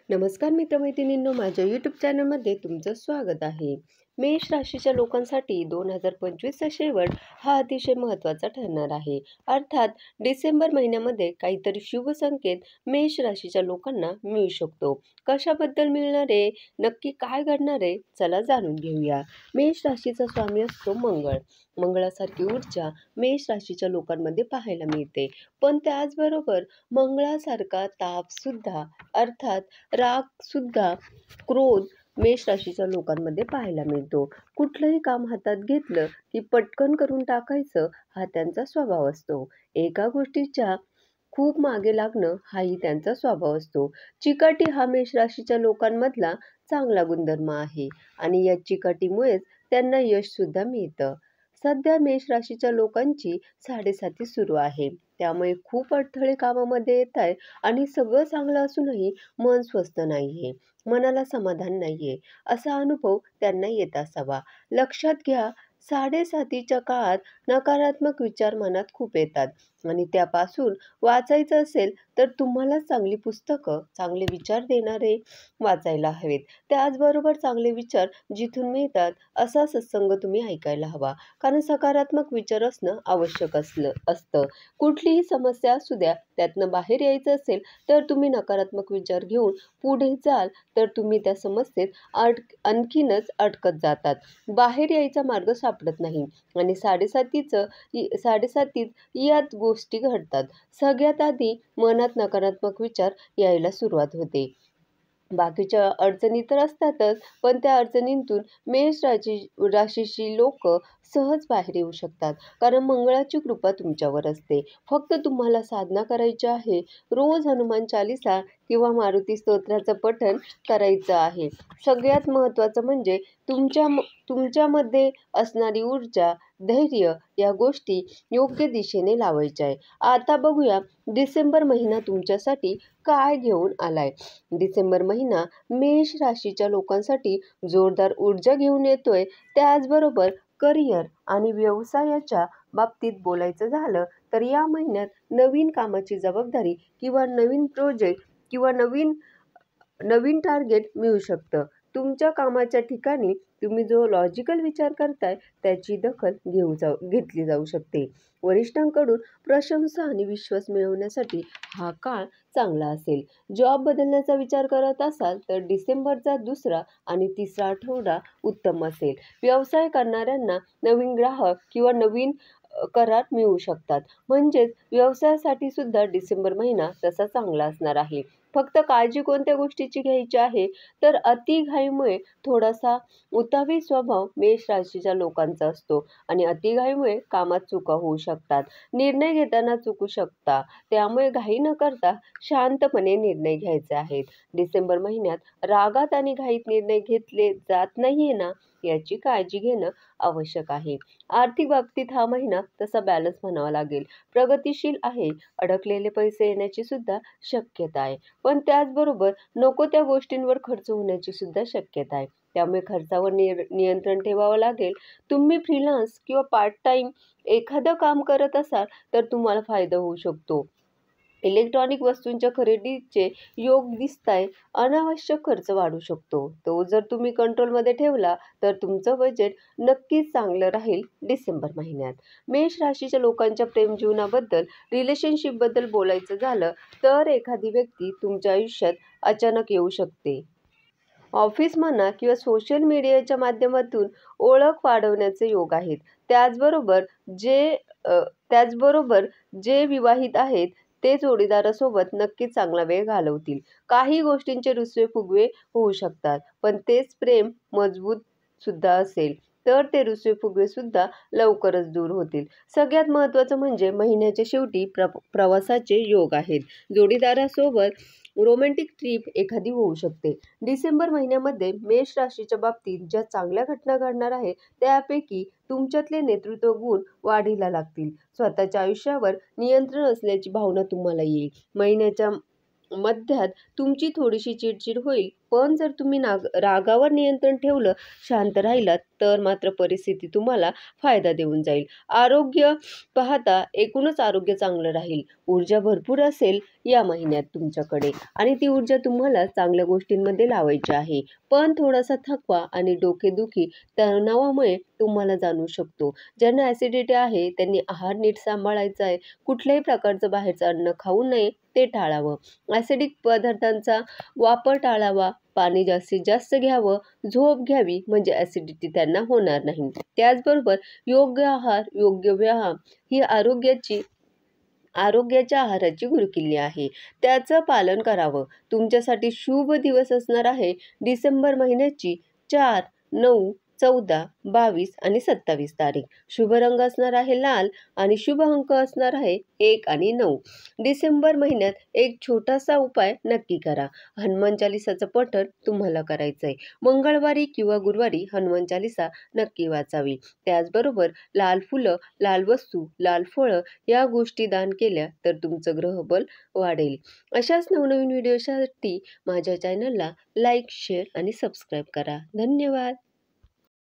नमस्कार मित्रमैत्रिणींनो, माझ्या यूट्यूब चॅनलमध्ये तुमचं स्वागत आहे. मेष राशीच्या लोकांसाठी 2025चा शेवट हा अतिशय महत्त्वाचा ठरणार आहे. अर्थात डिसेंबर महिन्यामध्ये काहीतरी शुभ संकेत मेष राशीच्या लोकांना मिळू शकतो. कशाबद्दल मिळणार आहे, नक्की काय घडणार आहे, चला जाणून घेऊया. मेष राशीचा स्वामी असतो मंगळ. मंगळासारखी ऊर्जा मेष राशीच्या लोकांमध्ये पाहायला मिळते. पण त्याचबरोबर मंगळासारखा तापसुद्धा, अर्थात राग सुद्धा, क्रोध मेष राशीच्या लोकांमध्ये पाहायला मिळतो. कुठलंही काम हातात घेतलं की पटकन करून टाकायचं हा त्यांचा स्वभाव असतो. एका गोष्टीच्या खूप मागे लागणं हाही त्यांचा स्वभाव असतो. चिकाटी हा मेष राशीच्या लोकांमधला चांगला गुणधर्म आहे आणि या चिकाटीमुळेच त्यांना यश सुद्धा मिळतं. सध्या मेष राशीच्या लोकांची 7.5 सुरू आहे, त्यामुळे खूप अडथळे कामामध्ये येत आहे आणि सगळं चांगलं असूनही मन स्वस्थ नाहीये, मनाला समाधान नाहीये, असा अनुभव त्यांना येत असावा. लक्षात घ्या, 7.5च्या काळात नकारात्मक विचार मनात खूप येतात आणि त्यापासून वाचायचं असेल तर तुम्हाला चांगली पुस्तकं, चांगले विचार देणारे वाचायला हवेत. त्याचबरोबर चांगले विचार जिथून मिळतात असा सत्संग तुम्ही ऐकायला हवा, कारण सकारात्मक विचार असणं आवश्यक असतं. कुठलीही समस्या असू द्या, त्यातनं बाहेर यायचं असेल तर तुम्ही नकारात्मक विचार घेऊन पुढे जाल तर तुम्ही त्या समस्येत आणखीनच अडकत जातात. बाहेर यायचा मार्ग सापडत नाही आणि 7.5 यात गोष्टी घडतात. सगळ्यात आधी मनात नकारात्मक विचार यायला सुरुवात होते. बाकीच्या अडचणी तर असतातच, पण त्या अडचणींतून मेष राशीची लोक सहज बाहेर येऊ शकतात, कारण मंगळाची कृपा तुमच्यावर असते. फक्त तुम्हाला साधना करायची आहे. रोज हनुमान चालीसा किंवा मारुती स्तोत्राचं पठण करायचं आहे. सगळ्यात महत्त्वाचं म्हणजे तुमच्यामध्ये असणारी ऊर्जा, धैर्य या गोष्टी योग्य दिशेने लावायच्या आहे. आता बघूया डिसेंबर महिना तुमच्यासाठी काय घेऊन आलाय. डिसेंबर महिना मेष राशीच्या लोकांसाठी जोरदार ऊर्जा घेऊन येतोय. त्याचबरोबर करिअर आणि व्यवसायाच्या बाबतीत बोलायचं झालं तर या महिन्यात नवीन कामाची जबाबदारी किंवा नवीन प्रोजेक्ट किंवा नवीन टार्गेट मिळू शकतं. तुमच्या कामाच्या ठिकाणी तुम्ही जो लॉजिकल विचार करताय त्याची दखल घेतली जाऊ शकते. वरिष्ठांकडून प्रशंसा आणि विश्वास मिळवण्यासाठी हा काळ चांगला असेल. जॉब बदलण्याचा विचार करत असाल तर डिसेंबरचा 2रा आणि 3रा आठवडा उत्तम असेल. व्यवसाय करणाऱ्यांना नवीन ग्राहक किंवा नवीन करार मिळू शकतात. म्हणजेच व्यवसायासाठी सुद्धा डिसेंबर महिना तसा चांगला असणार आहे. फक्त काळजी कोणत्या गोष्टीची घ्यायची आहे तर अतिघाईमुळे थोडासा उतावी स्वभाव मेष राशीच्या लोकांचा असतो आणि अतिघाईमुळे कामात चुका होऊ शकतात. निर्णय घेताना चुकू शकता, त्यामुळे घाई न करता शांतपणे निर्णय घ्यायचे आहेत. डिसेंबर महिन्यात रागात आणि घाईत निर्णय घेतले जात नाहीये ना, याची काळजी घेणं आवश्यक आहे. आर्थिक बाबतीत हा महिना तसा बॅलन्स म्हणावा लागेल. प्रगतिशील आहे. अडकलेले पैसे येण्याची सुद्धा शक्यता आहे, पण त्याचबरोबर नको त्या गोष्टींवर खर्च होण्याची सुद्धा शक्यता आहे. त्यामुळे खर्चावर नियंत्रण ठेवावं लागेल. तुम्ही फ्रीलान्स किंवा पार्ट टाइम एखादं काम करत असाल तर तुम्हाला फायदा होऊ शकतो. इलेक्ट्रॉनिक वस्तूंच्या खरेदीचे योग दिसताय. अनावश्यक खर्च वाढू शकतो. तो जर तुम्ही कंट्रोलमध्ये ठेवला तर तुमचं बजेट नक्कीच चांगलं राहील. डिसेंबर महिन्यात मेष राशीच्या लोकांच्या प्रेम जीवनाबद्दल, रिलेशनशिपबद्दल बोलायचं झालं तर एखादी व्यक्ती तुमच्या आयुष्यात अचानक येऊ शकते. ऑफिस म्हणा किंवा सोशल मीडियाच्या माध्यमातून ओळख वाढवण्याचे योग आहेत. त्याचबरोबर जे विवाहित आहेत ते जोडीदारासोबत नक्कीच चांगला वेळ घालवतील. काही गोष्टींचे रुसवे-फुगवे होऊ शकतात, पण तेच प्रेम मजबूत सुद्धा असेल तर ते रुसवे-फुगवे सुद्धा लवकरच दूर होतील. सगळ्यात महत्त्वाचं म्हणजे महिन्याच्या शेवटी प्रवासाचे योग आहेत. जोडीदारासोबत रोमॅन्टिक ट्रिप एखादी होऊ शकते. डिसेंबर महिन्यामध्ये मेष राशीच्या बाबतीत ज्या चांगल्या घटना घडणार आहेत त्यापैकी तुमच्यातले नेतृत्व गुण वाढीला लागतील. स्वतःच्या आयुष्यावर नियंत्रण असल्याची भावना तुम्हाला येईल. महिन्याच्या मध्यात तुमची थोडीशी चिडचिड होईल, पण जर तुम्ही रागावर नियंत्रण ठेवलं, शांत राहिलात तर मात्र परिस्थिती तुम्हाला फायदा देऊन जाईल. आरोग्य पाहता एकूणच आरोग्य चांगलं राहील. ऊर्जा भरपूर असेल या महिन्यात तुमच्याकडे आणि ती ऊर्जा तुम्हाला चांगल्या गोष्टींमध्ये लावायची आहे. पण थोडासा थकवा आणि डोकेदुखी तणावामुळे तुम्हाला जाणवू शकतो. ज्यांना ॲसिडिटी आहे त्यांनी आहार नीट सांभाळायचा आहे. कुठल्याही प्रकारचं बाहेरचं अन्न खाऊ नये, ते टाळावं. ॲसिडिक पदार्थांचा वापर टाळावा. पाणी जास्तीत जास्त घ्यावं. झोप घ्यावी म्हणजे ॲसिडिटी त्यांना होणार नाही. त्याचबरोबर योग्य आहार, योग्य व्यायाम ही आरोग्याच्या आहाराची गुरुकिल्ली आहे. त्याचं पालन करावं. तुमच्यासाठी शुभ दिवस असणार आहे डिसेंबर महिन्याची 4, 9, 14, 22 आणि 27 तारीख. शुभ रंग असणार आहे लाल आणि शुभ अंक असणार आहे 1 आणि 9. डिसेंबर महिन्यात एक छोटासा उपाय नक्की करा. हनुमान चालीसाचं पठण तुम्हाला करायचं आहे. मंगळवारी किंवा गुरुवारी हनुमान चालीसा नक्की वाचावी. त्याचबरोबर लाल फुलं, लाल वस्तू, लाल फळं या गोष्टी दान केल्या तर तुमचं ग्रहबल वाढेल. अशाच नवनवीन व्हिडिओसाठी माझ्या चॅनलला लाईक, शेअर आणि सबस्क्राईब करा. धन्यवाद.